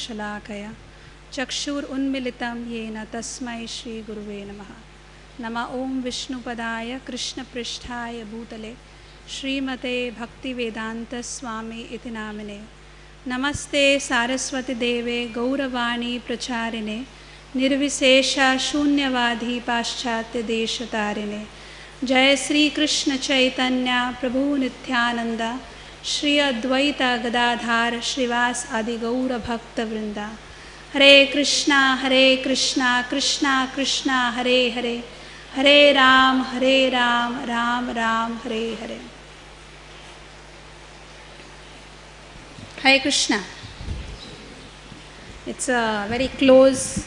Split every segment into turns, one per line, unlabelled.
शलाकया चक्षुरुन्मिलितं येन तस्मै श्रीगुरुवे नमः। नमः ॐ विष्णुपदाय कृष्णपृष्ठाय भूतले श्रीमते भक्तिवेदांत स्वामी इति नामिने। नमस्ते सारस्वती देवे गौरवाणी प्रचारिणे निर्विशेष शून्यवादी पाश्चात्य देशतारिणे। जय श्री कृष्ण चैतन्य प्रभु नित्यानंद श्री अद्वैत गदाधार श्रीवास आदि गौर भक्त वृंदा। हरे कृष्णा कृष्णा कृष्णा हरे हरे, हरे Ram Ram Ram Hare Hare. Hare Krishna. It's a very close,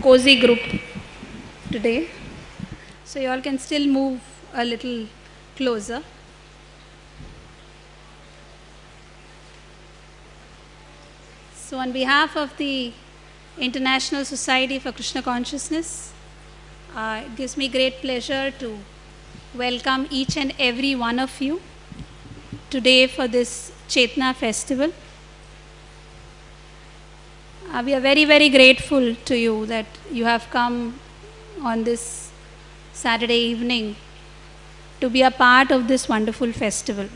cozy group today. So you all can still move a little closer. So on behalf of the International Society for Krishna Consciousness, it gives me great pleasure to welcome each and every one of you today for this Chetana festival. We are very, very grateful to you that you have come on this Saturday evening to be a part of this wonderful festival.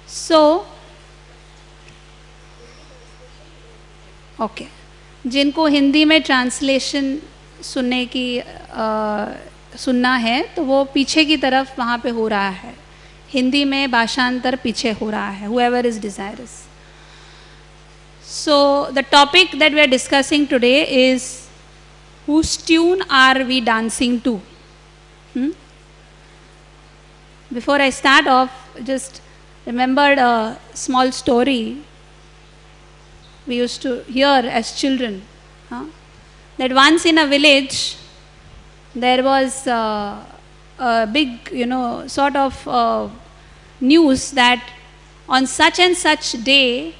So, okay, जिनको हिंदी में translation सुनना है तो वो पीछे की तरफ वहाँ पे हो रहा है, हिंदी में भाषांतर पीछे हो रहा है, whoever is desirous. So the topic that we are discussing today is whose tune are we dancing to? Before I start off, just remembered a small story we used to hear as children. That once in a village there was a big, sort of news that on such and such day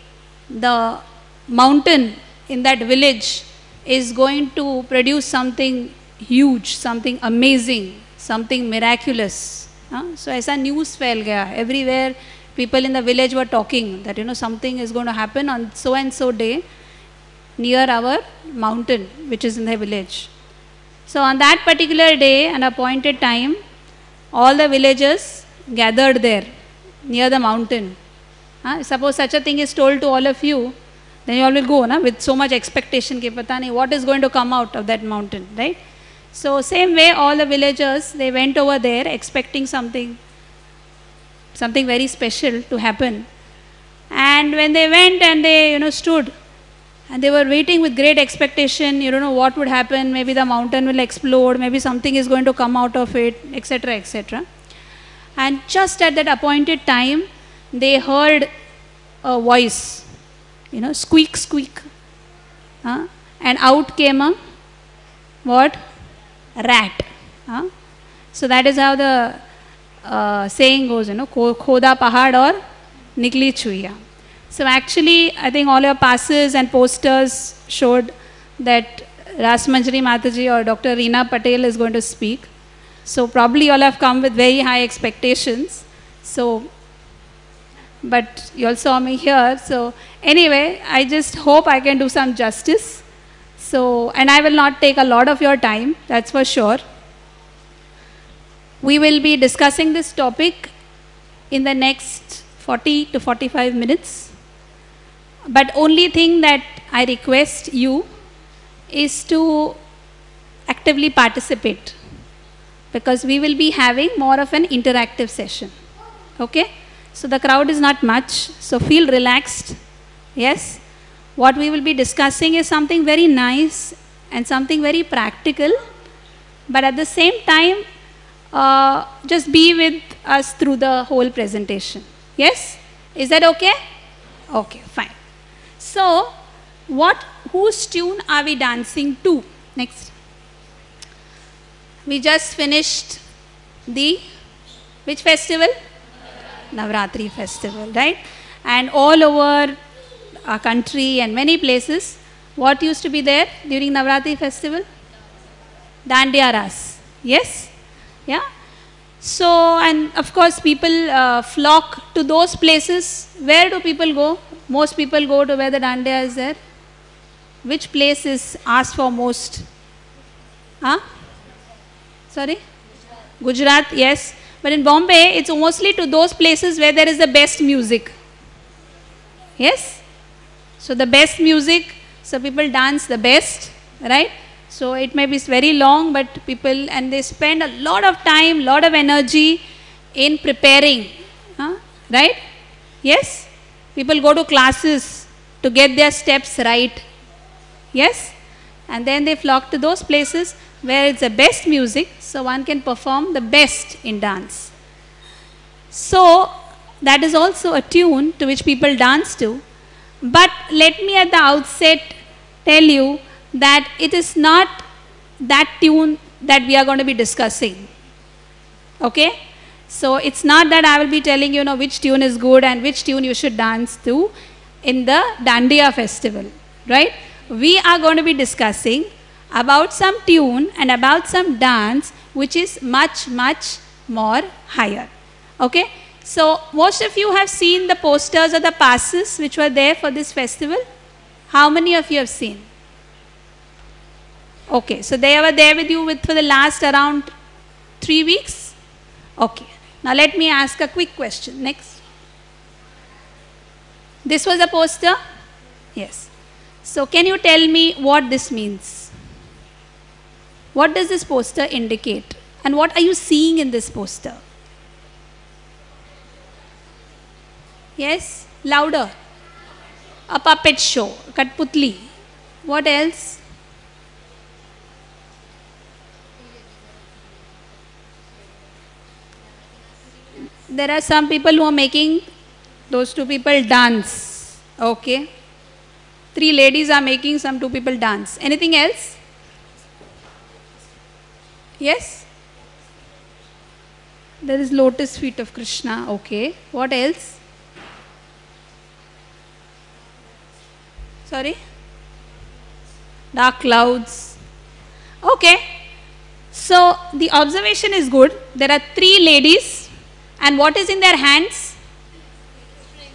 the mountain in that village is going to produce something huge, something amazing, something miraculous. So aisa news fell gaya. Everywhere people in the village were talking that something is going to happen on so and so day near our mountain which is in the village. So on that particular day, an appointed time, all the villagers gathered there near the mountain. Suppose such a thing is told to all of you, then you all will go with so much expectation ki pata nahi what is going to come out of that mountain, right? So same way all the villagers, they went over there expecting something very special to happen. And when they went and they stood and they were waiting with great expectation, you don't know what would happen, maybe the mountain will explode, maybe something is going to come out of it, etc., etc. And just at that appointed time, they heard a voice, squeak, squeak. And out came a, what? Rat. So that is how the saying goes, khoda pahad aur nikli chuiya. So actually, I think all your passes and posters showed that Rasmanjari Mataji or Dr. Reena Patel is going to speak. So probably you all have come with very high expectations. So, but you all saw me here. So anyway, I just hope I can do some justice. So, and I will not take a lot of your time, that's for sure. We will be discussing this topic in the next 40 to 45 minutes. But only thing that I request you is to actively participate, because we will be having more of an interactive session. Okay? So the crowd is not much, so feel relaxed. Yes? What we will be discussing is something very nice and something very practical, but at the same time, just be with us through the whole presentation. Yes? Is that okay? Okay, fine. So, whose tune are we dancing to? Next. We just finished the, which festival? Navratri festival, right? And all over our country and many places, what used to be there during Navratri festival? Dandiya Ras. Yes? Yeah? So, and of course people flock to those places. Where do people go most people go to where the dandiya is there. Which place is asked for most? Huh? Sorry? Gujarat, yes. But in Bombay, it's mostly to those places where there is the best music. Yes? So the best music, so people dance the best, right? So it may be very long, but people, and they spend a lot of time, lot of energy in preparing, right? Yes? People go to classes to get their steps right. Yes? And then they flock to those places where it's the best music, so one can perform the best in dance. So that is also a tune to which people dance to. But let me at the outset tell you that it is not that tune that we are going to be discussing. Okay? So it's not that I will be telling you, which tune is good and which tune you should dance to in the Dandiya festival. Right? We are going to be discussing about some tune and about some dance which is much, much more higher. Okay? So most of you have seen the posters or the passes which were there for this festival. How many of you have seen? Okay, so they were there with you for the last around 3 weeks? Okay. Now let me ask a quick question. Next. This was a poster? Yes. So can you tell me what this means? What does this poster indicate? And what are you seeing in this poster? Yes? Louder. A puppet show. Katputli. What else? There are some people who are making those two people dance. Okay. 3 ladies are making some 2 people dance. Anything else? Yes? There is lotus feet of Krishna. Okay. What else? Sorry? Dark clouds. Okay. So the observation is good. There are 3 ladies, and what is in their hands?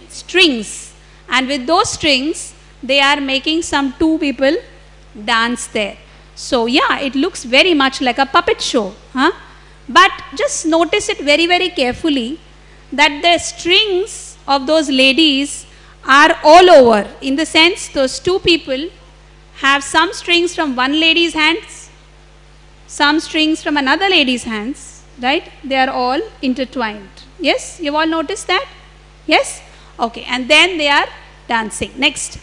Strings. And with those strings, they are making some 2 people dance there. So yeah, it looks very much like a puppet show. But just notice it very, very carefully that the strings of those ladies are all over. In the sense, those 2 people have some strings from one lady's hands, some strings from another lady's hands, right? They are all intertwined. Yes? You've all noticed that? Yes? Okay. And then they are dancing. Next.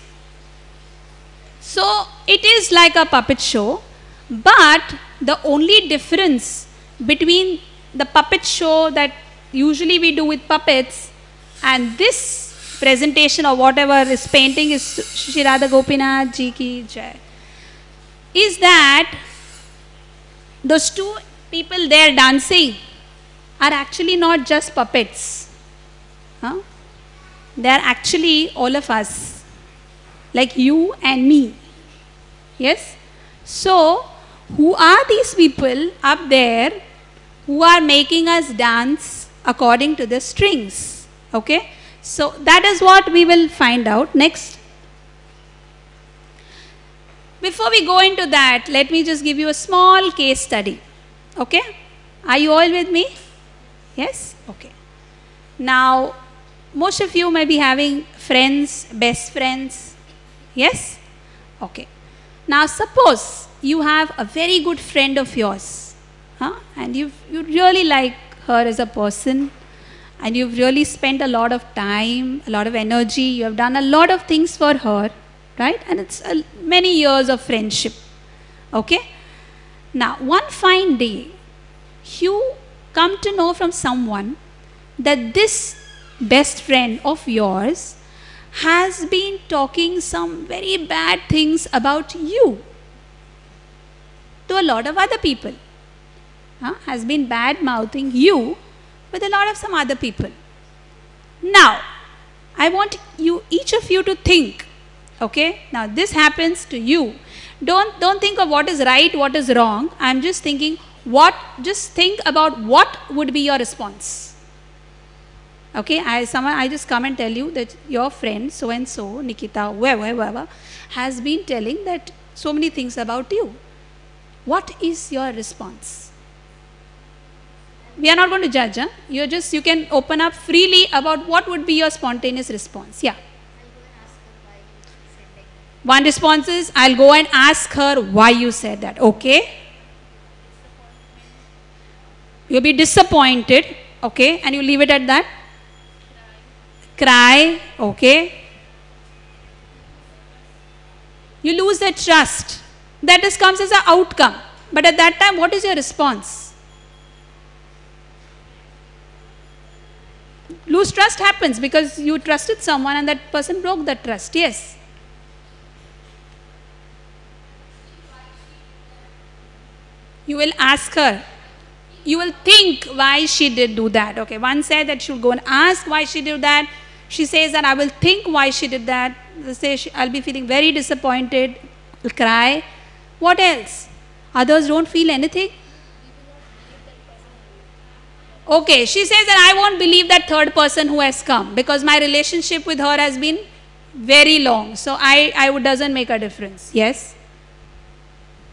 So it is like a puppet show, but the only difference between the puppet show that usually we do with puppets and this presentation or whatever is painting is Shri Radha Gopinath Ji Ki Jai, is that those 2 people there dancing are actually not just puppets. They are actually all of us, like you and me. Yes? So, who are these people up there who are making us dance according to the strings? Okay? So, that is what we will find out next. Before we go into that, let me just give you a small case study. Okay? Are you all with me? Yes? Okay. Now, most of you may be having friends, best friends. Yes? Okay. Now, suppose you have a very good friend of yours, and you really like her as a person, and you've really spent a lot of time, a lot of energy, you have done a lot of things for her, right? And it's many years of friendship. Okay? Now, one fine day, you come to know from someone that this best friend of yours has been talking some very bad things about you to a lot of other people. Has been bad mouthing you with a lot of some other people. Now, I want you, each of you, to think. Okay? Now, this happens to you. Don't think of what is right, what is wrong. I'm just thinking, just think about what would be your response. Okay, I just come and tell you that your friend so and so, Nikita, whoever, has been telling that so many things about you. What is your response? We are not going to judge. Huh? You can open up freely about what would be your spontaneous response. Yeah. One response is, I'll go and ask her why you said that. Okay. You'll be disappointed. Okay. And you leave it at that. Cry. Okay. You lose that trust. That just comes as an outcome. But at that time, what is your response? Lose trust happens because you trusted someone and that person broke that trust. Yes. You will ask her. You will think why she did do that. Okay, one said that she will go and ask why she did that. She says that I will think why she did that. Say I'll be feeling very disappointed. I'll cry. What else? Others don't feel anything. Okay, she says that I won't believe that third person who has come because my relationship with her has been very long. So it doesn't make a difference. Yes?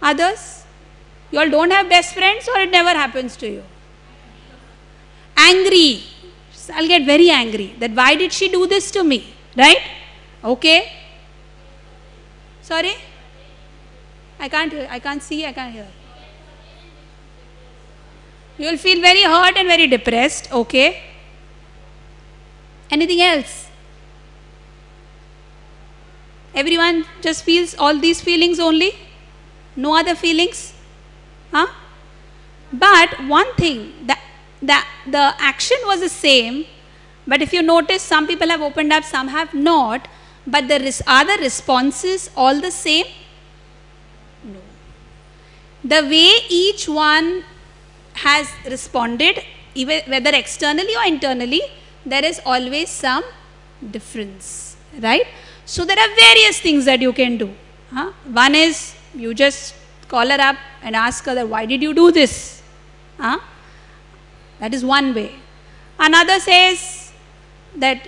Others? You all don't have best friends or it never happens to you? Angry. I'll get very angry that why did she do this to me? Right? Okay. Sorry? I can't see, I can't hear. You will feel very hurt and very depressed. Okay. Anything else? Everyone just feels all these feelings only? No other feelings? Huh? But one thing, the action was the same, but if you notice, some people have opened up, some have not, but are the responses all the same? No. The way each one has responded, even whether externally or internally, there is always some difference, right? So there are various things that you can do. Huh? One is you just call her up and ask her that why did you do this? Huh? That is one way. Another says that,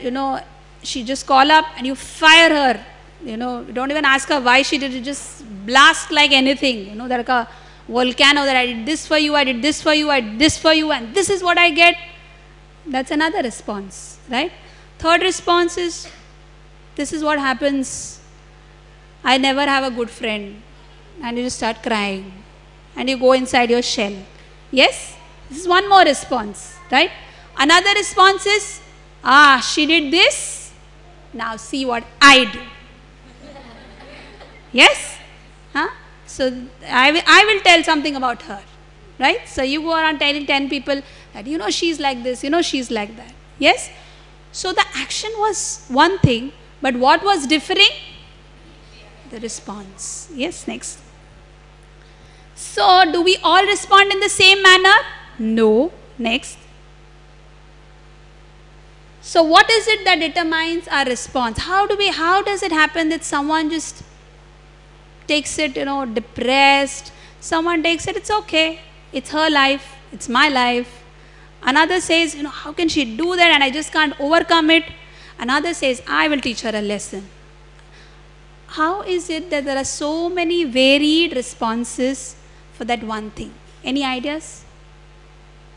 she just call up and you fire her. You don't even ask her why she did it. Just blast like anything. Like a volcano that I did this for you, I did this for you, I did this for you, and this is what I get. That's another response, right? Third response is, this is what happens. I never have a good friend. And you just start crying. And you go inside your shell. Yes? This is one more response, right? Another response is, she did this. Now see what I do. Yes? Huh? So I will tell something about her. Right? So you go around telling 10 people that, she's like this, she's like that. Yes? So the action was one thing, but what was differing? The response. Yes, next. So do we all respond in the same manner? No. Next. So what is it that determines our response? How does it happen that someone just takes it, depressed? Someone takes it, it's okay. It's her life. It's my life. Another says, how can she do that and I just can't overcome it? Another says, I will teach her a lesson. How is it that there are so many varied responses for that one thing? Any ideas?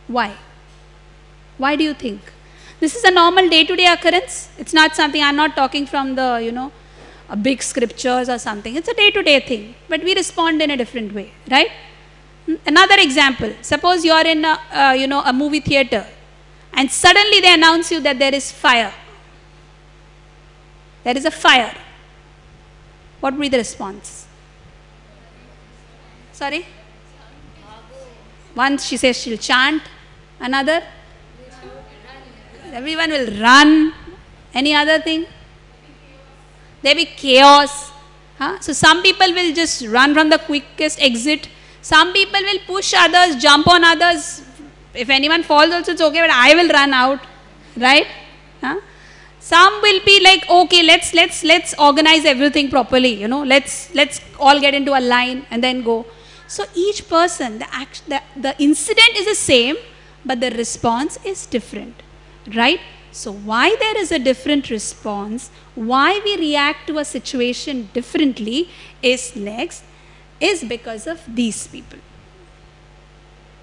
Why? Why do you think? This is a normal day-to-day occurrence. It's not something, I'm not talking from the, big scriptures or something. It's a day-to-day thing. But we respond in a different way, right? Another example. Suppose you're in a movie theater and suddenly they announce you that there is fire. There is a fire. What would be the response? Sorry? One, she says she'll chant. Another? Everyone will run. Any other thing? There will be chaos. Huh? So some people will just run from the quickest exit. Some people will push others, jump on others. If anyone falls also, it's okay, but I will run out. Right? Huh? Some will be like, okay, let's organize everything properly. Let's all get into a line and then go. So each person, the incident is the same, but the response is different. Right? So why there is a different response, why we react to a situation differently is because of these people.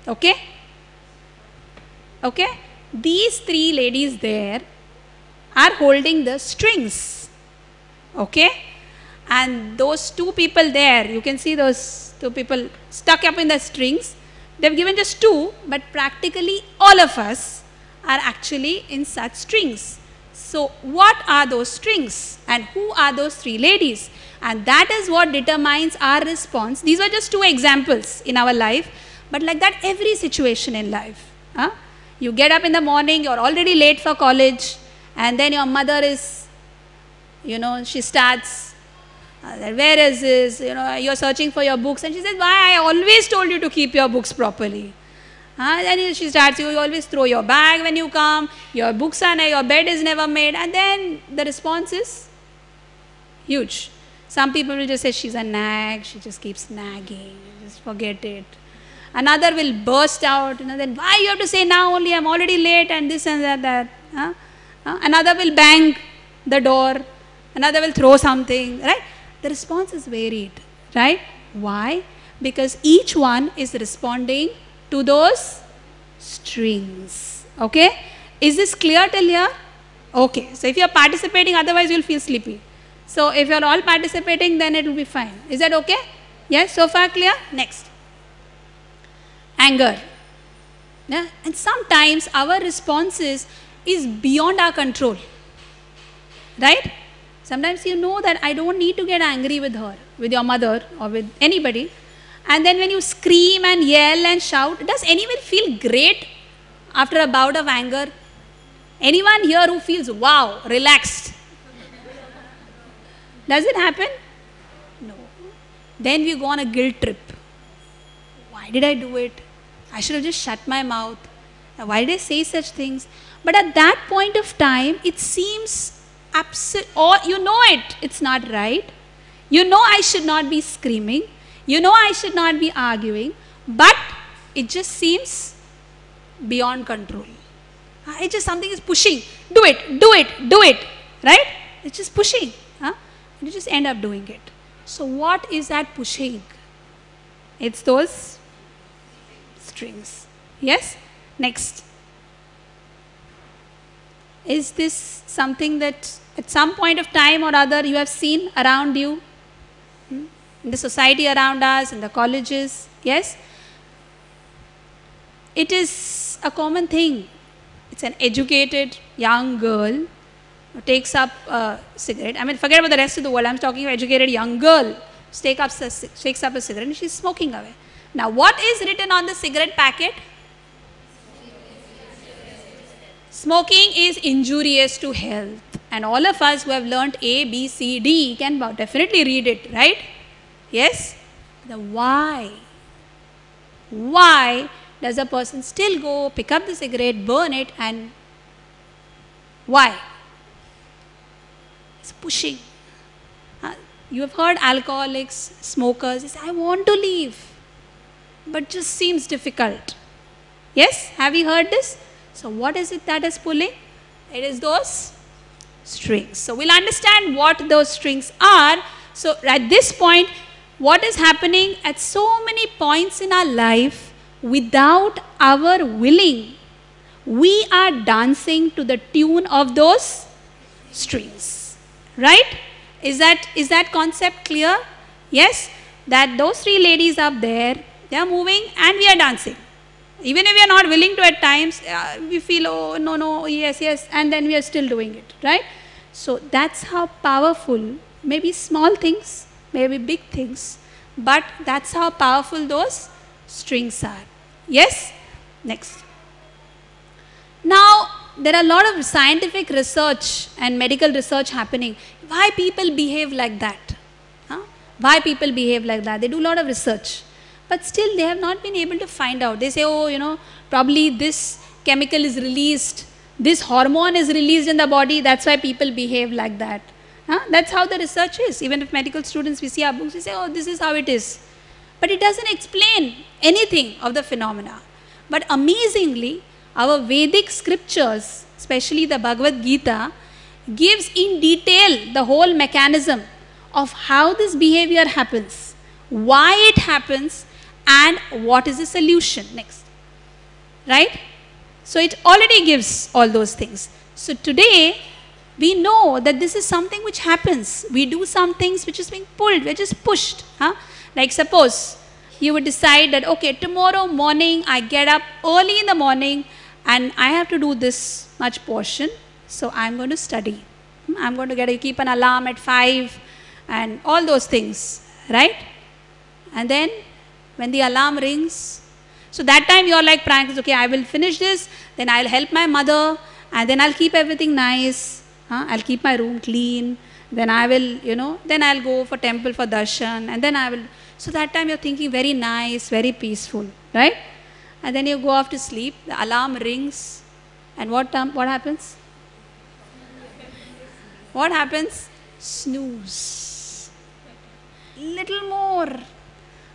Okay? Okay? These three ladies there are holding the strings. Okay? And those two people there, you can see those two people stuck up in the strings. They've given just two, but practically all of us are actually in such strings. So what are those strings? And who are those three ladies? And that is what determines our response. These are just two examples in our life, but like that every situation in life. You get up in the morning, you're already late for college, and then your mother is, she starts, where is this? You're searching for your books, and she says, why I always told you to keep your books properly. Then she starts, you always throw your bag when you come, your books are your bed is never made, and then the response is huge. Some people will just say she's a nag, she just keeps nagging, just forget it. Another will burst out, then why you have to say now only, I'm already late and this and that. Another will bang the door, another will throw something, right? The response is varied, right? Why? Because each one is responding to those strings. Okay? Is this clear till here? Okay. So if you are participating, otherwise you will feel sleepy. So if you are all participating, then it will be fine. Is that okay? Yes? So far clear? Next. Anger. Yeah? And sometimes our responses is beyond our control. Right? Sometimes you know that I don't need to get angry with her, with your mother or with anybody. And then when you scream and yell and shout, does anyone feel great after a bout of anger? Anyone here who feels, wow, relaxed? Does it happen? No. Then we go on a guilt trip. Why did I do it? I should have just shut my mouth. Why did I say such things? But at that point of time, it seems or you know it's not right. You know I should not be screaming. You know I should not be arguing. But it just seems beyond control. It's just something is pushing. Do it, do it, do it. Right? It's just pushing. And you just end up doing it. So what is that pushing? It's those strings. Yes? Next. Is this something that at some point of time or other you have seen around you? In the society around us, in the colleges? Yes? It is a common thing. It's an educated young girl who takes up a cigarette. I mean, forget about the rest of the world. I'm talking about educated young girl. Takes up a cigarette and she's smoking away. Now, what is written on the cigarette packet? Smoking is injurious to health. And all of us who have learnt A, B, C, D can definitely read it, right? Yes? The why? Why does a person still go, pick up the cigarette, burn it, and why? It's pushing. You have heard alcoholics, smokers, they say, I want to leave, but just seems difficult. Yes? Have you heard this? So what is it that is pulling? It is those strings. So we'll understand what those strings are. So at this point, what is happening at so many points in our life, without our willing, we are dancing to the tune of those strings. Right? Is that concept clear? Yes? That those three ladies up there, they are moving and we are dancing. Even if we are not willing to at times, we feel, oh, no, yes, and then we are still doing it, right? So that's how powerful, maybe small things, maybe big things, but that's how powerful those strings are. Yes? Next. Now, there are a lot of scientific research and medical research happening. Why people behave like that? Why people behave like that? They do a lot of research. But still they have not been able to find out. They say, oh, probably this chemical is released, this hormone is released in the body, that's why people behave like that. That's how the research is. Even if medical students, we see our books, we say, oh, this is how it is. But it doesn't explain anything of the phenomena. But amazingly, our Vedic scriptures, especially the Bhagavad Gita, gives in detail the whole mechanism of how this behavior happens, why it happens, and what is the solution next. Right? So it already gives all those things. So today, we know that this is something which happens. We do some things which is being pulled, we're just pushed. Like suppose you would decide that, okay, tomorrow morning I get up early in the morning and I have to do this much portion. So I'm going to study. I'm going to keep an alarm at 5 and all those things, right? And then when the alarm rings, so that time you're like practice, okay, I will finish this, then I'll help my mother, and then I'll keep everything nice. I'll keep my room clean. Then I will, then I'll go for temple for darshan, and then I will. So that time you're thinking very nice, very peaceful, right? And then you go off to sleep, the alarm rings, and what happens? What happens? Snooze. Little more.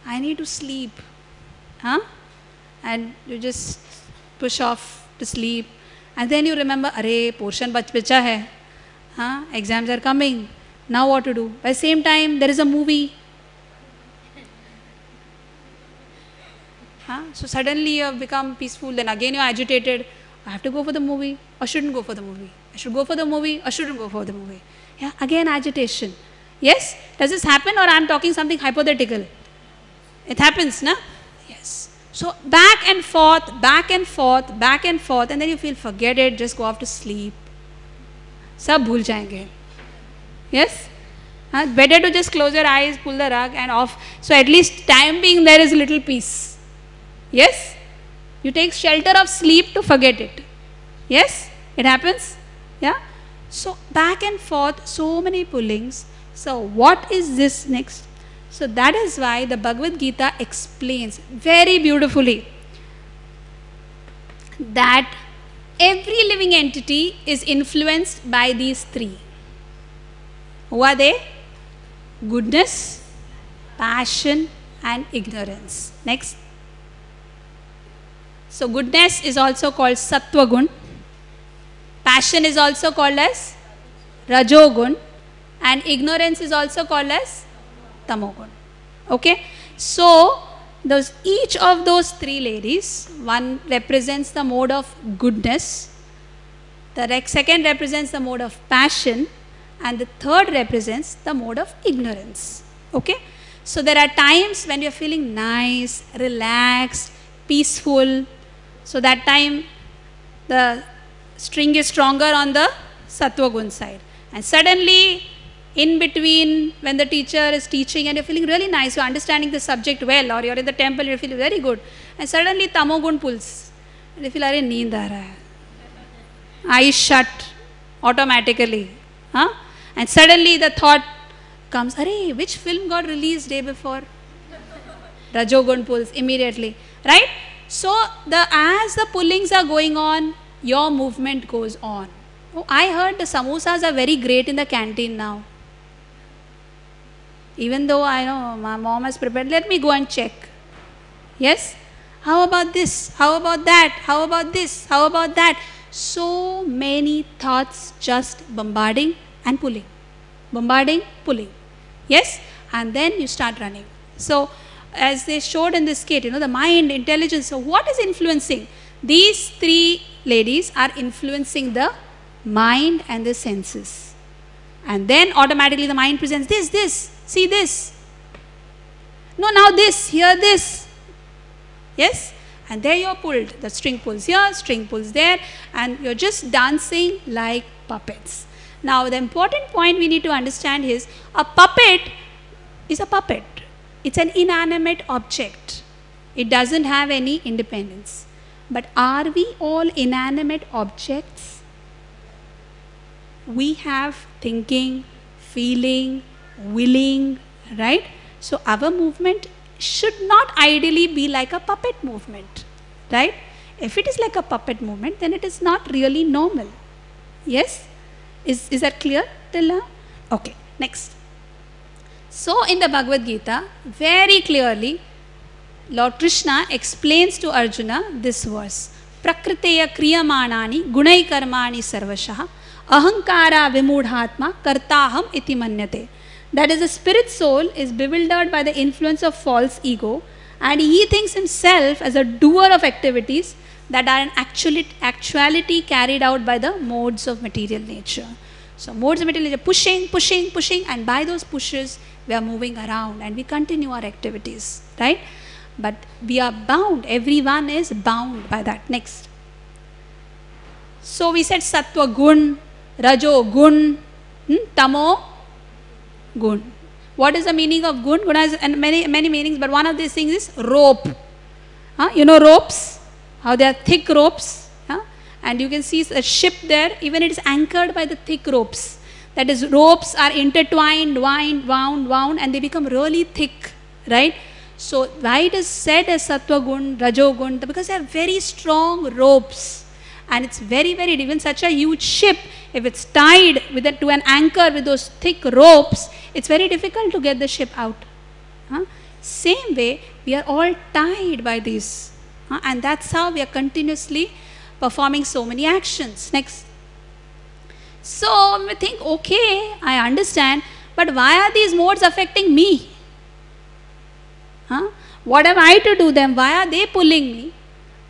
I need to sleep. And you just push off to sleep. And then you remember, arey, portion bacha hai. Exams are coming. Now what to do? By the same time, there is a movie. So suddenly you have become peaceful. Then again you are agitated. I have to go for the movie or shouldn't go for the movie. I should go for the movie or shouldn't go for the movie. Yeah, again agitation. Yes? Does this happen or I am talking something hypothetical? It happens, na? Yes. So back and forth, back and forth, back and forth, and then you feel, forget it, just go off to sleep. Sab bhul jayenge. Yes? Better to just close your eyes, pull the rug and off. So at least time being there is a little peace. Yes? You take shelter of sleep to forget it. Yes? It happens? Yeah? So back and forth, so many pullings. So what is this next? So that is why the Bhagavad Gita explains very beautifully that every living entity is influenced by these three. Who are they? Goodness, passion, and ignorance. Next. So goodness is also called Sattva Gun. Passion is also called as Rajogun. And ignorance is also called as Tamogun. Okay? So, each of those three ladies, one represents the mode of goodness, the second represents the mode of passion, and the third represents the mode of ignorance. Okay? So, there are times when you are feeling nice, relaxed, peaceful. So, that time the string is stronger on the Sattva Gun side. And suddenly, in between, when the teacher is teaching and you're feeling really nice, you're understanding the subject well, or you're in the temple, you're feeling very good, and suddenly Tamogun pulls. And you feel, arey, neend aa raha hai. Eyes shut automatically. And suddenly the thought comes, arey, which film got released day before? Rajogun pulls immediately. Right? So, as the pullings are going on, your movement goes on. Oh, I heard the samosas are very great in the canteen now. Even though I know my mom has prepared, let me go and check. Yes? How about this? How about that? How about this? How about that? So many thoughts just bombarding and pulling. Bombarding, pulling. Yes? And then you start running. So, as they showed in this case, the mind, intelligence. So, what is influencing? These three ladies are influencing the mind and the senses. And then automatically the mind presents this, see this. No, now this, hear this. Yes? And there you're pulled. The string pulls here, string pulls there, and you're just dancing like puppets. Now, the important point we need to understand is, a puppet is a puppet. It's an inanimate object. It doesn't have any independence. But are we all inanimate objects? We have thinking, feeling, willing, right? So our movement should not ideally be like a puppet movement, right? If it is like a puppet movement, then it is not really normal. Yes? Is that clear till now? Okay, next. So in the Bhagavad Gita, very clearly, Lord Krishna explains to Arjuna this verse. Prakriteya kriyamanani gunai karmani sarvashah ahankara vimudhatma kartaham iti manyate. That is, the spirit soul is bewildered by the influence of false ego, and he thinks himself as a doer of activities that are in actuality carried out by the modes of material nature. So modes of material nature, pushing, and by those pushes we are moving around and we continue our activities, right? But we are bound, everyone is bound by that. Next. So we said sattva gun, rajo gun, tamo gun. What is the meaning of gun? Gun has many meanings, but one of these things is rope. You know ropes? How they are thick ropes. And you can see a ship there, even it is anchored by the thick ropes. That is, ropes are intertwined, wound, and they become really thick, right? So why it is said as sattva gun, rajo gun? Because they are very strong ropes. And it's very, even such a huge ship, if it's tied to an anchor with those thick ropes, it's very difficult to get the ship out. Same way, we are all tied by these. And that's how we are continuously performing so many actions. Next. So we think, okay, I understand, but why are these modes affecting me? What am I to do them? Why are they pulling me?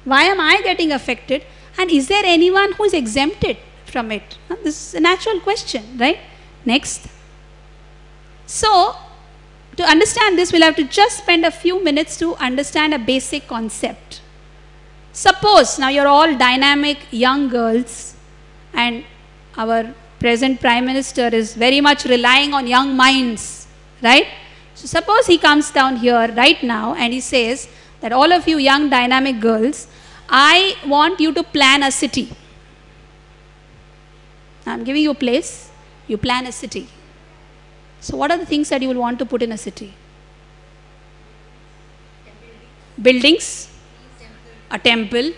Why am I getting affected? And is there anyone who is exempted from it? This is a natural question, right? Next. So, to understand this, we'll have to just spend a few minutes to understand a basic concept. Suppose, now you're all dynamic young girls, and our present Prime Minister is very much relying on young minds, right? So suppose he comes down here right now and he says that all of you young dynamic girls, I want you to plan a city. I'm giving you a place, you plan a city. So what are the things that you will want to put in a city? Buildings, a temple,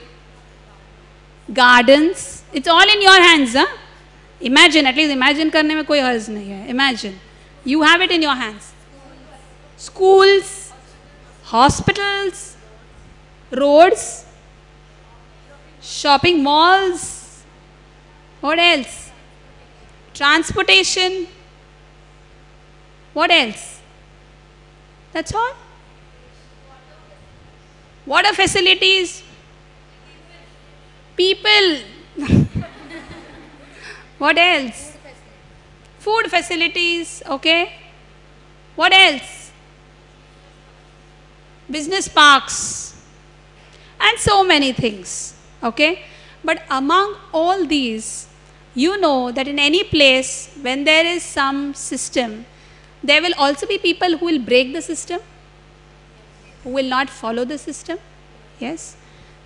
gardens. It's all in your hands. Imagine, at least imagine karne mein koi harz nahi hai. Imagine. You have it in your hands. Schools, hospitals, roads, shopping malls. What else? Transportation. What else? That's all. Water facilities. People. What else? Food facilities. Okay. What else? Business parks. And so many things. Okay. But among all these, you know that in any place, when there is some system, there will also be people who will break the system, who will not follow the system. Yes.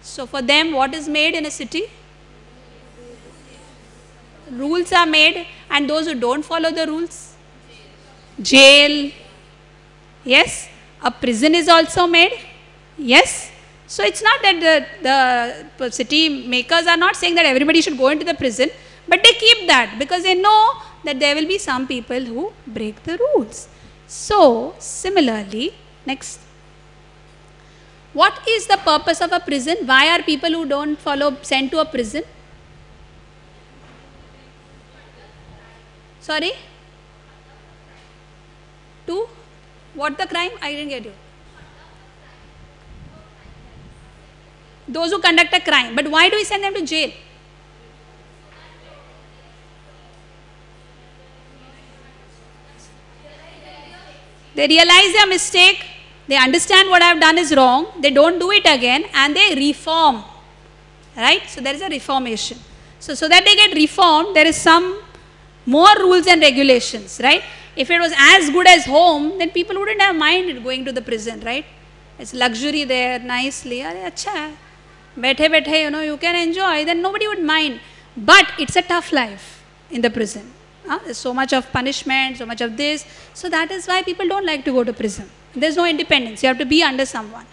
So for them, what is made in a city? Rules are made, and those who don't follow the rules, jail. Yes. A prison is also made. Yes. So it's not that the city makers are not saying that everybody should go into the prison, but they keep that because they know that there will be some people who break the rules. So similarly, next. What is the purpose of a prison? Why are people who don't follow sent to a prison? Sorry? To? What the crime? I didn't get you. Those who conduct a crime. But why do we send them to jail? They realize their mistake. They understand what I have done is wrong. They don't do it again and they reform. Right? So there is a reformation. So that they get reformed, there is some more rules and regulations. Right? If it was as good as home, then people wouldn't have minded going to the prison. Right? It's luxury there, nicely. Achha hai. Bethe, you can enjoy. Then nobody would mind. But it's a tough life in the prison. There's so much of punishment, so much of this. So that is why people don't like to go to prison. There's no independence. You have to be under someone.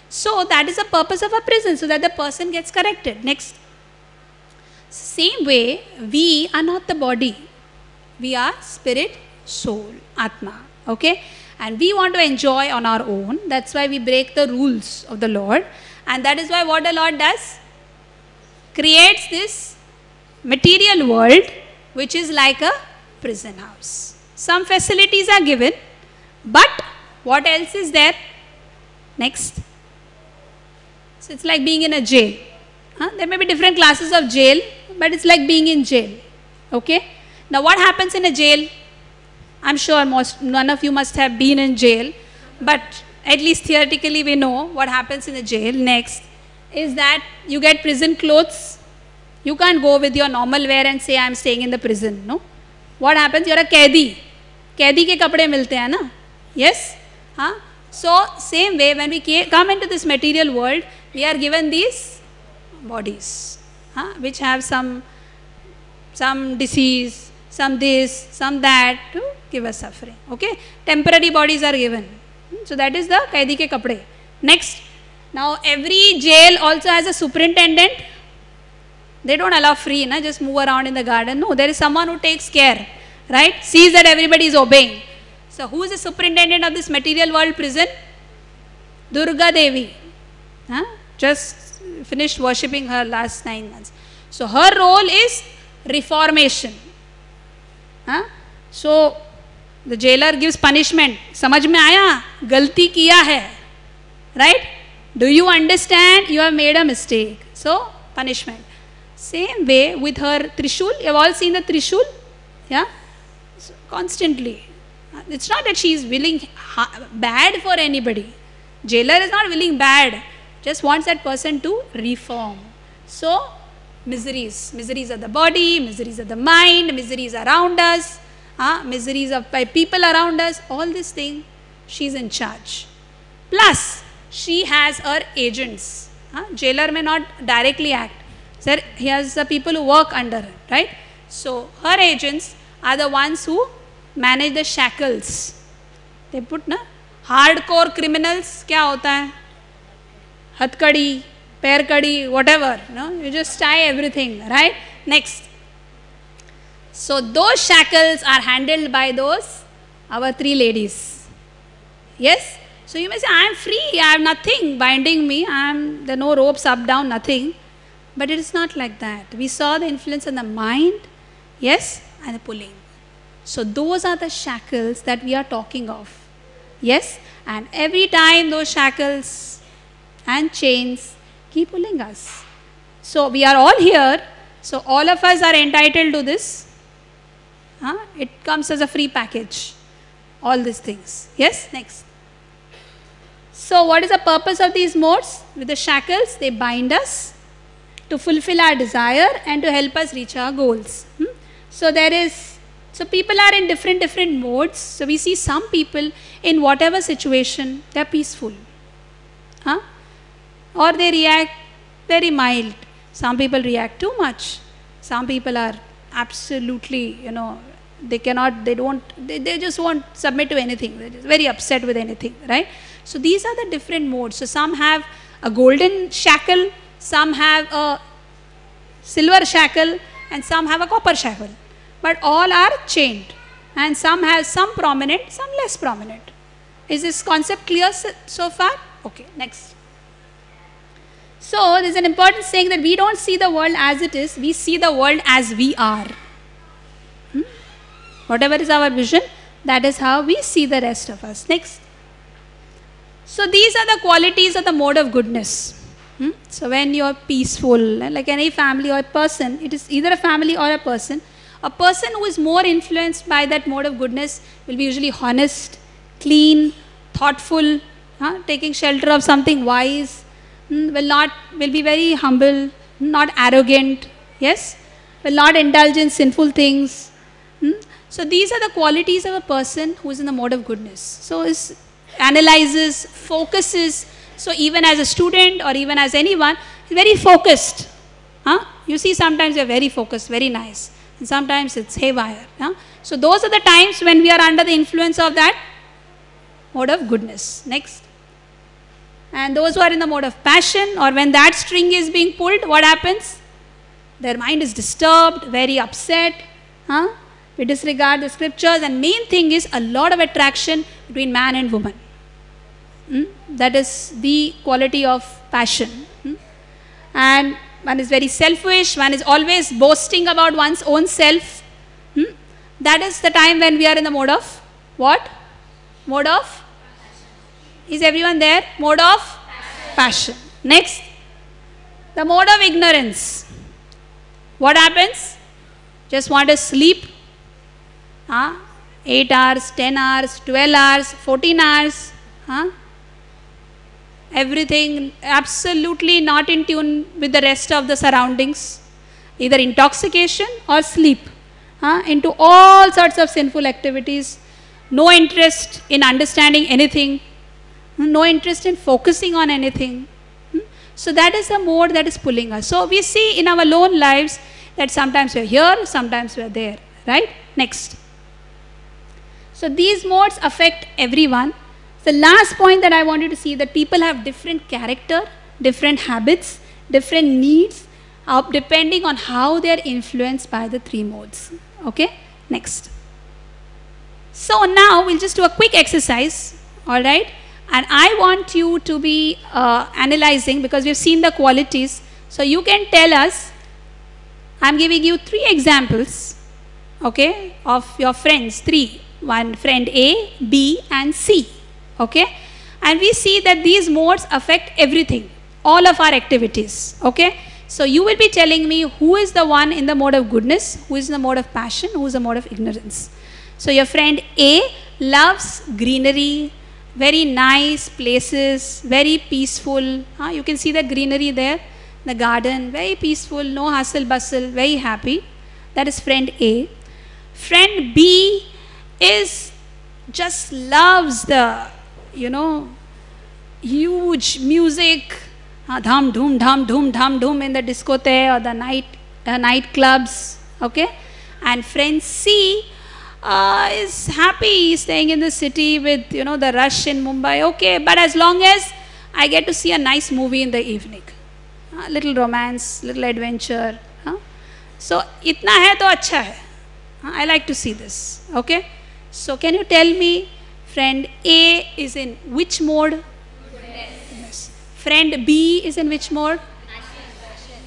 So that is the purpose of a prison, so that the person gets corrected. Next. Same way, we are not the body. We are spirit, soul, Atma. Okay? And we want to enjoy on our own. That's why we break the rules of the Lord. And that is why what the Lord does? creates this material world which is like a prison house. Some facilities are given, but what else is there? Next. So it's like being in a jail. There may be different classes of jail, but it's like being in jail. Okay? Now what happens in a jail? I'm sure none of you must have been in jail, but at least theoretically we know what happens in a jail. Next is that you get prison clothes. You can't go with your normal wear and say I'm staying in the prison. No? What happens? You're a kaidi. Kaidi ke kapde milte hain na? Yes? So same way, when we come into this material world, we are given these bodies, which have some disease, some this, some that, to give us suffering. Okay? Temporary bodies are given. So that is the kaidi ke kapde. Next, now every jail also has a superintendent. They don't allow free, just move around in the garden. No, there is someone who takes care, right? Sees that everybody is obeying. So who is the superintendent of this material world prison? Durga Devi. Just finished worshipping her last 9 months. So her role is reformation. So the jailer gives punishment. Samajh mein aaya? Galti kiya hai. Right? Do you understand? You have made a mistake. So punishment. Same way with her Trishul. You have all seen the Trishul? Yeah? So constantly. It's not that she is willing bad for anybody. Jailer is not willing bad. Just wants that person to reform. So, miseries. Miseries of the body, miseries of the mind, miseries around us, miseries by people around us. All these things, she is in charge. Plus, she has her agents. Jailer may not directly act. Sir, he has the people who work under her, right? So, her agents are the ones who manage the shackles. They put hardcore criminals. क्या होता है? हथकड़ी, पैरकड़ी, whatever. You just tie everything, right? Next. So those shackles are handled by our 3 ladies. Yes. So you may say, I am free. I have nothing binding me. There are no ropes up, down, nothing. But it is not like that. We saw the influence on the mind, yes, and the pulling. So those are the shackles that we are talking of. Yes, and every time those shackles and chains keep pulling us. So we are all here. So all of us are entitled to this. It comes as a free package. All these things. Yes, next. So what is the purpose of these modes? With the shackles, they bind us to fulfill our desire and to help us reach our goals. So people are in different modes. So we see some people in whatever situation, they are peaceful. Or they react very mild. Some people react too much. Some people are absolutely, they just won't submit to anything. They're just very upset with anything, right? So these are the different modes. So some have a golden shackle, some have a silver shackle, and some have a copper shackle. But all are chained. And some have some prominent, some less prominent. Is this concept clear so far? Okay, next. So there's an important saying that we don't see the world as it is, we see the world as we are. Whatever is our vision, that is how we see the rest of us. Next. So these are the qualities of the mode of goodness. So when you are peaceful, like any family or a person, it is either a family or a person who is more influenced by that mode of goodness will be usually honest, clean, thoughtful, taking shelter of something wise, will be very humble, not arrogant, yes, will not indulge in sinful things. So these are the qualities of a person who is in the mode of goodness. So is analyzes, focuses. So even as a student or even as anyone, very focused. You see, sometimes you are very focused, very nice. And sometimes it's haywire. So those are the times when we are under the influence of that mode of goodness. Next. And those who are in the mode of passion, or when that string is being pulled, what happens? Their mind is disturbed, very upset. We disregard the scriptures, and main thing is a lot of attraction between man and woman. That is the quality of passion. And one is very selfish, one is always boasting about one's own self. That is the time when we are in the mode of what? Mode of? Is everyone there? Mode of? Passion. Next, the mode of ignorance. What happens? Just want to sleep. 8 hours, 10 hours, 12 hours, 14 hours. Everything absolutely not in tune with the rest of the surroundings. Either intoxication or sleep. Into all sorts of sinful activities. No interest in understanding anything. No interest in focusing on anything. So that is the mode that is pulling us. So we see in our lone lives that sometimes we are here, sometimes we are there. Right? Next. So these modes affect everyone. The last point that I want you to see, that people have different character, different habits, different needs, depending on how they are influenced by the three modes. Okay? Next. So now we'll just do a quick exercise. Alright? And I want you to be analyzing, because we've seen the qualities. So you can tell us, I'm giving you 3 examples, okay, of your friends, 3. One friend A, B and C. Okay? And we see that these modes affect everything, all of our activities. Okay? So you will be telling me who is the one in the mode of goodness, who is in the mode of passion, who is the mode of ignorance. So your friend A loves greenery, very nice places, very peaceful. You can see the greenery there, the garden, very peaceful, no hustle bustle, very happy. That is friend A. Friend B is just loves the, huge music, dham dhum dham dhum dham dhum in the discotheque or the night clubs. Okay? And friend C is happy staying in the city with, the rush in Mumbai. Okay, but as long as I get to see a nice movie in the evening. Little romance, little adventure. So, itna hai to acha hai. I like to see this. Okay? So, can you tell me, friend A is in which mode? Yes. Friend B is in which mode?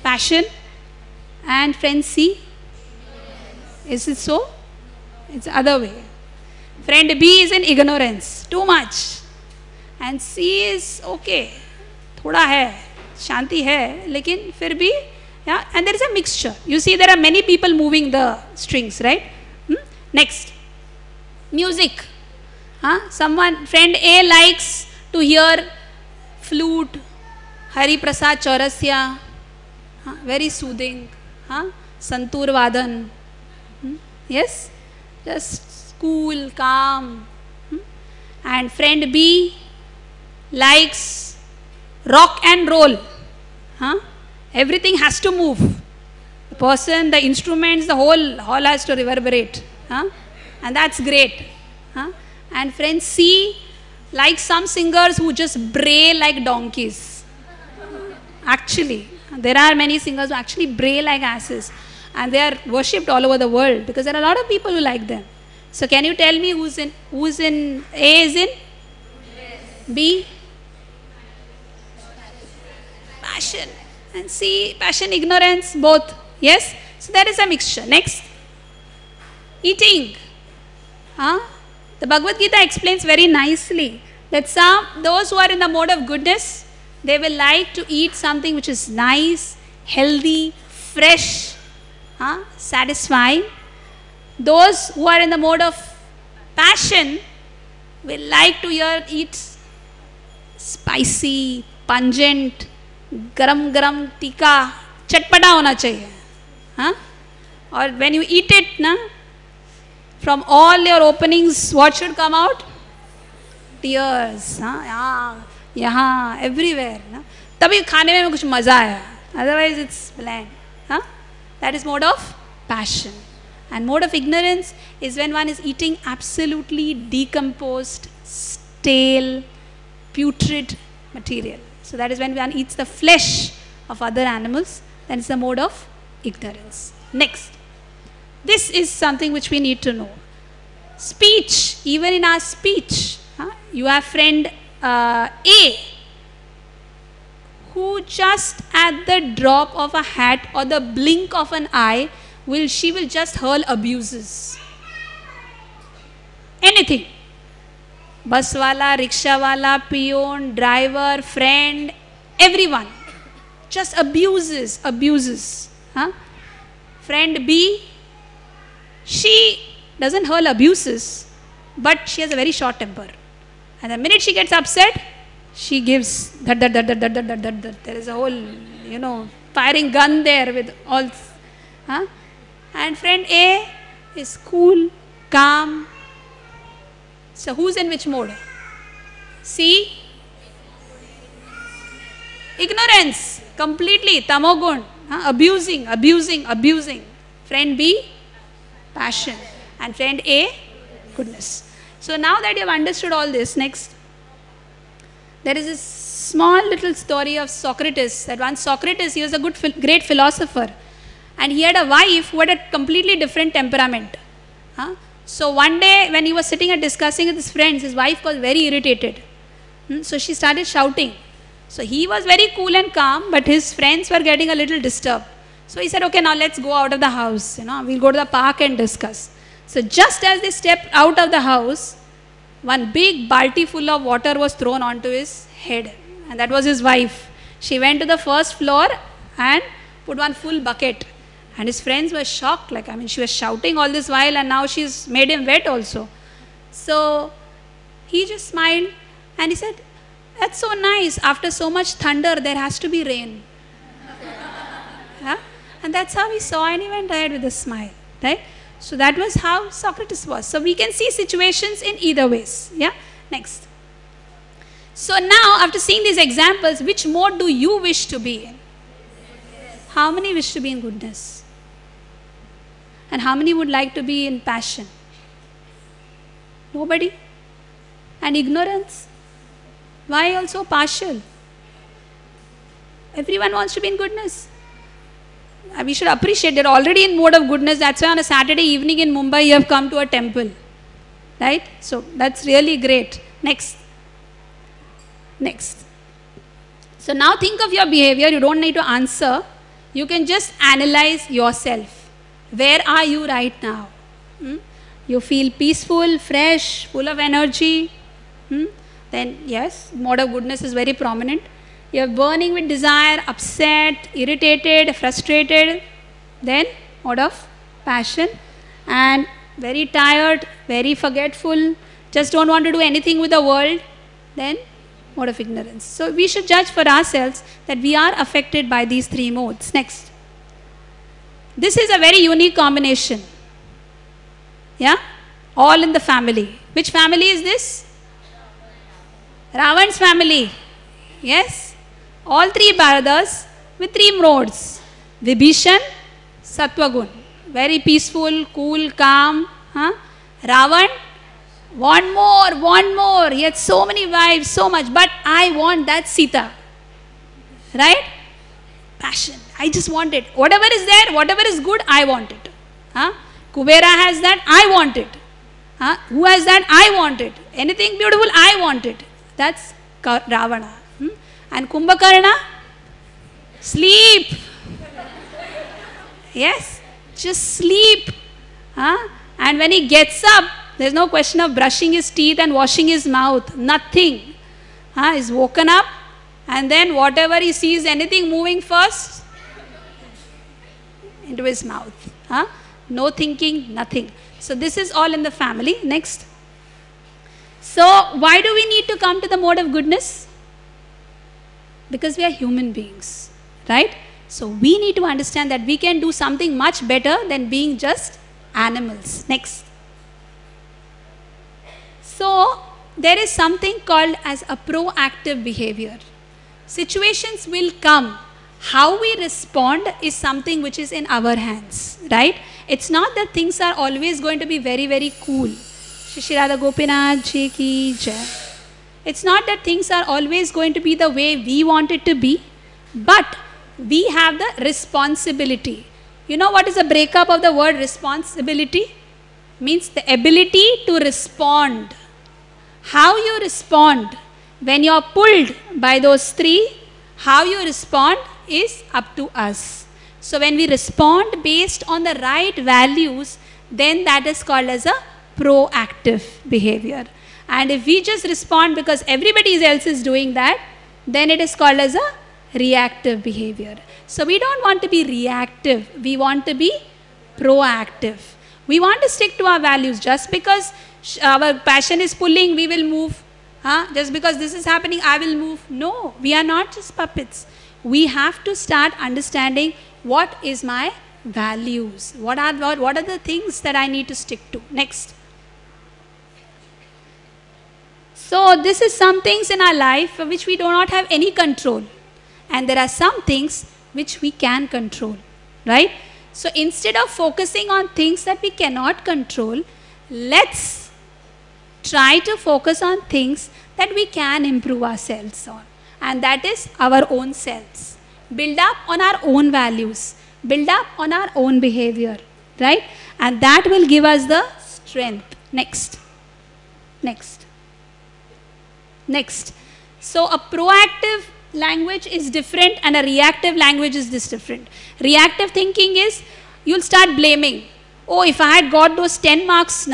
Passion. And friend C? Is it so? It's the other way. Friend B is in ignorance, too much. And C is okay. Thoda hai, shanti hai, lekin fir bhi, yeah, and there is a mixture. You see there are many people moving the strings, right? Next. Music. Friend A likes to hear flute, Hari Prasad Chaurasya, very soothing, Santur Vadan. Yes? Just cool, calm. And friend B likes rock and roll. Everything has to move. The person, the instruments, the whole hall has to reverberate. And that's great. And friend C likes some singers who just bray like donkeys. Actually, there are many singers who actually bray like asses. And they are worshipped all over the world because there are a lot of people who like them. So can you tell me who's in A is in? B? Passion. And C, passion, ignorance, both. Yes? So there is a mixture. Next. Eating. The Bhagavad Gita explains very nicely that those who are in the mode of goodness, they will like to eat something which is nice, healthy, fresh, satisfying. Those who are in the mode of passion will like to eat spicy, pungent, garam tikka, chatpata hona chahiye. Or when you eat it, from all your openings, what should come out? Tears. Yahan, everywhere. Tabhi khane mein kuch maza aaya. Otherwise it's bland. That is mode of passion. And mode of ignorance is when one is eating absolutely decomposed, stale, putrid material. So that is when one eats the flesh of other animals. That is the mode of ignorance. Next. This is something which we need to know. Speech. Even in our speech, you have friend A who just at the drop of a hat or the blink of an eye, she will just hurl abuses. Anything. Bus wala, rickshaw wala, peon, driver, friend, everyone. Just abuses. Huh? Friend B, she doesn't hurl abuses, but she has a very short temper. And the minute she gets upset, she gives that. There is a whole, firing gun there with all. Huh? And friend A is cool, calm. So who's in which mode? C? Ignorance. Completely. Tamogun. Abusing. Friend B? Passion. And friend A? Goodness. So now that you have understood all this, next. There is this small little story of Socrates. That one Socrates, he was a great philosopher. And he had a wife who had a completely different temperament. So one day when he was sitting and discussing with his friends, his wife was very irritated. So she started shouting. So he was very cool and calm, but his friends were getting a little disturbed. So he said, okay, now let's go out of the house. We'll go to the park and discuss. So just as they stepped out of the house, one big balti full of water was thrown onto his head. And that was his wife. She went to the first floor and put one full bucket. And his friends were shocked. She was shouting all this while and now she's made him wet also. So he just smiled and he said, that's so nice. After so much thunder, there has to be rain. Yeah? And that's how he saw, and he went ahead with a smile. Right? So that was how Socrates was. So we can see situations in either ways. Yeah? Next. So now, after seeing these examples, which mode do you wish to be in? How many wish to be in goodness? And how many would like to be in passion? Nobody? And ignorance? Why also partial? Everyone wants to be in goodness. We should appreciate that already in mode of goodness. That's why on a Saturday evening in Mumbai you have come to a temple. Right? So that's really great. Next. So now think of your behavior. You don't need to answer. You can just analyze yourself. Where are you right now? You feel peaceful, fresh, full of energy. Then yes, mode of goodness is very prominent. You are burning with desire, upset, irritated, frustrated. Then mode of passion. And very tired, very forgetful, just don't want to do anything with the world. Then mode of ignorance. So we should judge for ourselves that we are affected by these three modes. Next. This is a very unique combination. Yeah? All in the family. Which family is this? Ravan's family. Yes? All three brothers with three modes. Vibhishan, Sattvagun. Very peaceful, cool, calm. Ravan, want more. He had so many wives, so much. But I want that Sita. Right? Passion. I just want it. Whatever is there, whatever is good, I want it. Kubera has that, I want it. Who has that? I want it. Anything beautiful, I want it. That's Ravana. And Kumbhakarna? Sleep. Yes, just sleep. And when he gets up, there's no question of brushing his teeth and washing his mouth. Nothing. He's woken up and then whatever he sees, anything moving first, into his mouth. No thinking, nothing. So this is all in the family. Next. So why do we need to come to the mode of goodness? Because we are human beings. Right? So we need to understand that we can do something much better than being just animals. Next. So there is something called as a proactive behavior. Situations will come. How we respond is something which is in our hands. Right? It's not that things are always going to be very, very cool. Shri Radha Gopinath Ji ki jai. It's not that things are always going to be the way we want it to be, but we have the responsibility. You know what is the breakup of the word responsibility? Means the ability to respond. How you respond when you are pulled by those three How you respond is up to us. So when we respond based on the right values, then that is called as a proactive behavior. And if we just respond because everybody else is doing that, then it is called as a reactive behavior. So we don't want to be reactive. We want to be proactive. We want to stick to our values. Just because our passion is pulling, we will move. Just because this is happening, I will move. No, we are not just puppets. We have to start understanding what is my values. What are the things that I need to stick to. Next. So this is some things in our life for which we do not have any control. And there are some things which we can control. Right? So instead of focusing on things that we cannot control, let's try to focus on things that we can improve ourselves on. And that is our own selves. Build up on our own values. Build up on our own behavior. Right? And that will give us the strength. Next. So a proactive language is different and a reactive language is different. Reactive thinking is, you'll start blaming. Oh, if I had got those 10 marks,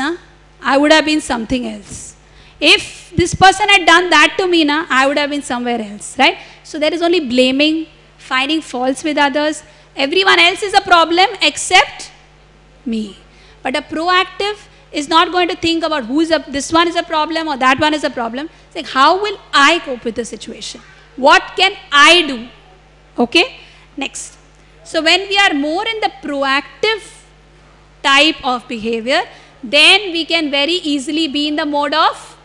I would have been something else. If this person had done that to me, I would have been somewhere else. Right? So there is only blaming, finding faults with others. Everyone else is a problem except me. But a proactive is not going to think about this one is a problem or that one is a problem. It's like, how will I cope with the situation? What can I do? Okay? Next. So when we are more in the proactive type of behavior, then we can very easily be in the mode of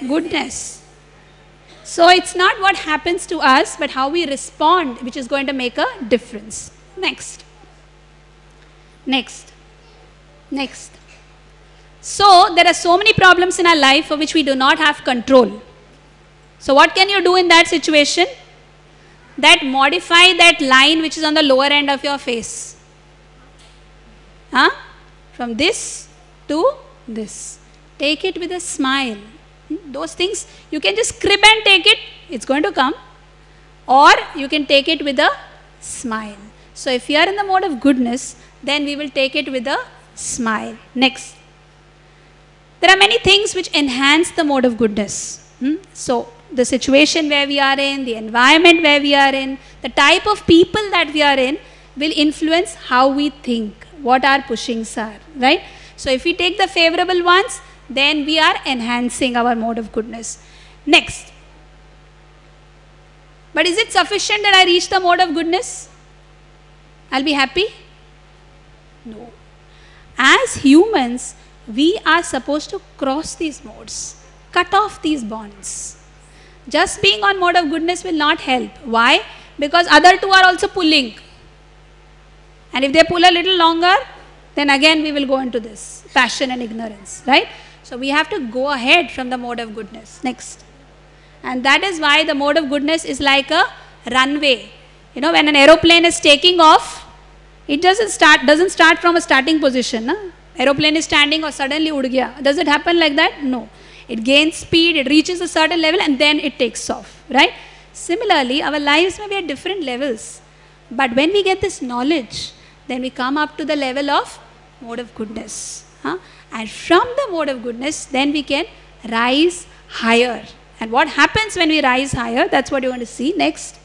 goodness. So it's not what happens to us, but how we respond, which is going to make a difference. Next. So there are so many problems in our life for which we do not have control. So what can you do in that situation? That modify that line which is on the lower end of your face. From this to this. Take it with a smile. Those things, you can just crib and take it. It's going to come. Or you can take it with a smile. So if you are in the mode of goodness, then we will take it with a smile. Next. There are many things which enhance the mode of goodness. So the situation where we are in, the environment where we are in, the type of people that we are in will influence how we think, what our pushings are. Right? So if we take the favorable ones, then we are enhancing our mode of goodness. Next. But is it sufficient that I reach the mode of goodness? I'll be happy? No. As humans, we are supposed to cross these modes, cut off these bonds. Just being on mode of goodness will not help. Why? Because other two are also pulling. And if they pull a little longer, then again we will go into this passion and ignorance. Right? So we have to go ahead from the mode of goodness. Next. And that is why the mode of goodness is like a runway. You know, when an aeroplane is taking off, it doesn't start from a starting position. Aeroplane is standing or suddenly ud gaya. Does it happen like that? No. It gains speed, it reaches a certain level and then it takes off. Right? Similarly, our lives may be at different levels. But when we get this knowledge, then we come up to the level of mode of goodness. And from the mode of goodness, then we can rise higher. And what happens when we rise higher? That's what you want to see next.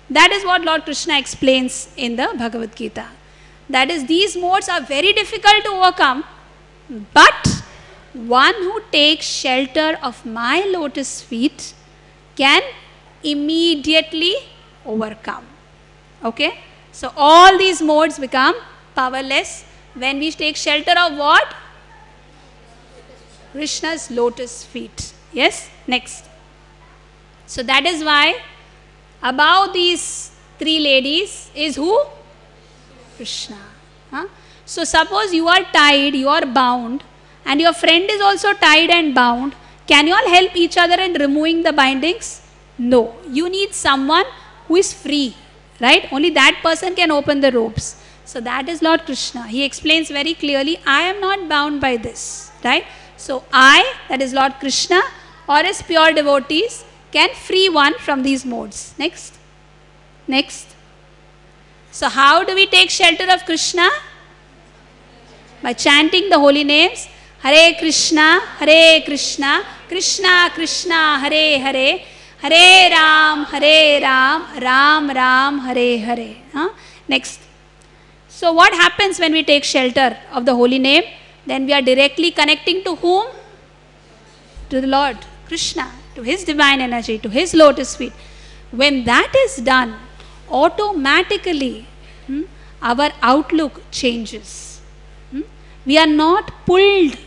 That is what Lord Krishna explains in the Bhagavad Gita. That is, these modes are very difficult to overcome, but one who takes shelter of my lotus feet can immediately overcome. Okay? So all these modes become powerless when we take shelter of what? Krishna's lotus feet. Yes? Next. So that is why above these three ladies is who? Krishna. So suppose you are tied, you are bound, and your friend is also tied and bound. Can you all help each other in removing the bindings? No. You need someone who is free. Right? Only that person can open the ropes. So that is Lord Krishna. He explains very clearly, I am not bound by this. Right? So I, that is Lord Krishna, or as pure devotees can free one from these modes. Next. Next. So how do we take shelter of Krishna? By chanting the holy names. Hare Krishna, Krishna Krishna, Hare Hare, Hare Ram, Ram Ram, Hare Hare. Next. So what happens when we take shelter of the holy name? Then we are directly connecting to whom? To the Lord, Krishna, to His divine energy, to His lotus feet. When that is done, automatically our outlook changes. We are not pulled.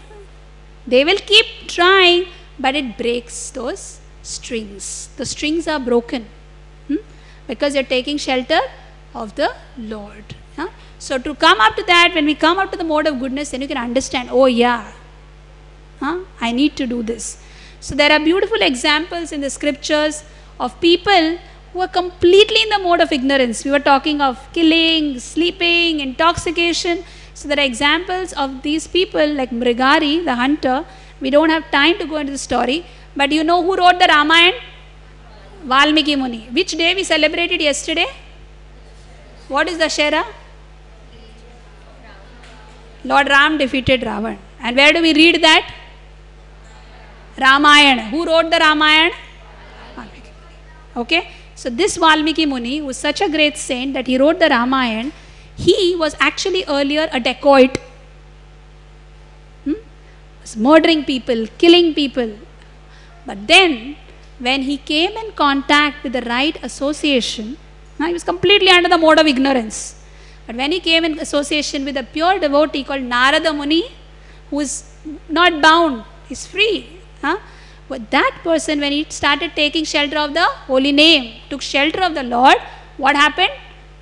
They will keep trying, but it breaks those strings. The strings are broken because you are taking shelter of the Lord. So to come up to that, when we come up to the mode of goodness, then you can understand, oh yeah, I need to do this. So there are beautiful examples in the scriptures of people who are completely in the mode of ignorance. We were talking of killing, sleeping, intoxication. So there are examples of these people like Mrigari, the hunter. We don't have time to go into the story. But you know who wrote the Ramayana? Valmiki Muni. Which day we celebrated yesterday? What is Dashera? Lord Ram defeated Ravan. And where do we read that? Ramayana. Who wrote the Ramayana? Valmiki Muni. Okay. So this Valmiki Muni was such a great saint that he wrote the Ramayana. He was actually earlier a dacoit. Was murdering people, killing people. But then when he came in contact with the right association, he was completely under the mode of ignorance. But when he came in association with a pure devotee called Narada Muni, who is not bound, is free. But that person, when he started taking shelter of the holy name, took shelter of the Lord, what happened?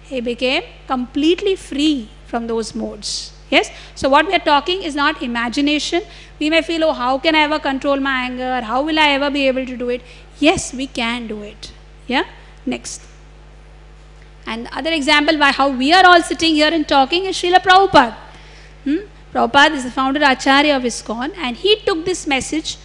He became completely free from those modes. Yes? So what we are talking is not imagination. We may feel, oh, how can I ever control my anger? How will I ever be able to do it? Yes, we can do it. Yeah? Next. And the other example by how we are all sitting here and talking is Srila Prabhupada. Prabhupada is the founder Acharya of ISKCON, and he took this message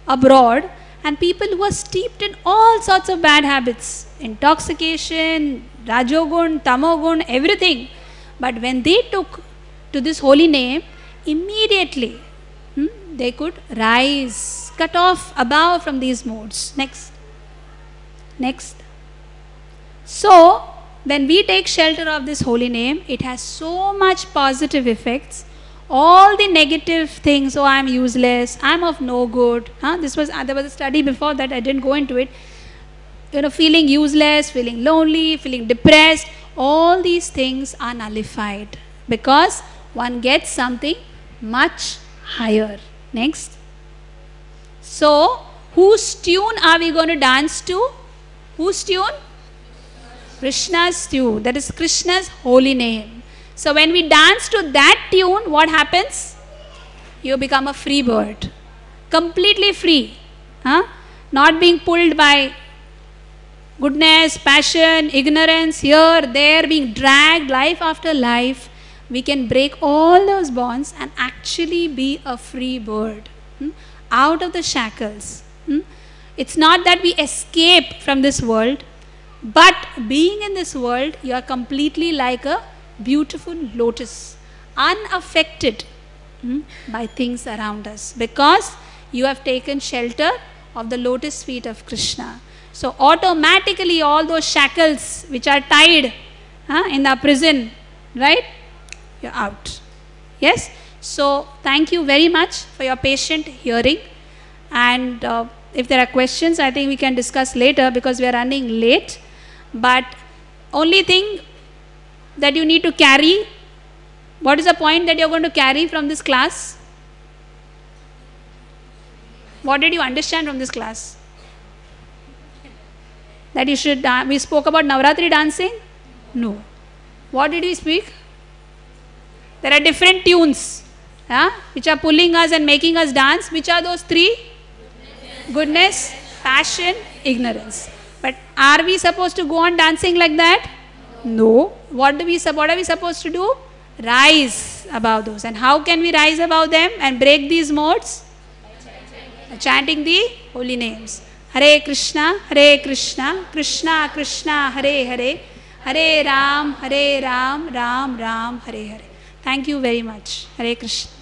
abroad, and people who are steeped in all sorts of bad habits, intoxication, Rajogun, Tamogun, everything. But when they took to this holy name, immediately they could rise, cut off above from these modes. Next. Next. So, when we take shelter of this holy name, it has so much positive effects. All the negative things, oh, I am useless, I am of no good. There was a study before that, I didn't go into it. Feeling useless, feeling lonely, feeling depressed, all these things are nullified because one gets something much higher. Next. So, whose tune are we going to dance to? Whose tune? Krishna's tune. That is Krishna's holy name. So, when we dance to that tune, what happens? You become a free bird. Completely free. Not being pulled by goodness, passion, ignorance, here, there, being dragged life after life. We can break all those bonds and actually be a free bird. Out of the shackles. It's not that we escape from this world, but being in this world, you are completely like a beautiful lotus, unaffected by things around us, because you have taken shelter of the lotus feet of Krishna. So automatically all those shackles which are tied in the prison, right? You're out. Yes? So thank you very much for your patient hearing. And if there are questions, I think we can discuss later because we are running late. But only thing that you need to carry, what is the point that you're going to carry from this class? What did you understand from this class? That you should, we spoke about Navratri dancing? No. What did we speak? There are different tunes which are pulling us and making us dance. Which are those three? Goodness, passion, ignorance. But are we supposed to go on dancing like that? No. What are we supposed to do? Rise above those. And how can we rise above them and break these modes? chanting the holy names. Hare Krishna, Krishna Krishna, Hare Hare, Hare Ram, Ram Ram, Hare Hare. Thank you very much. Hare Krishna.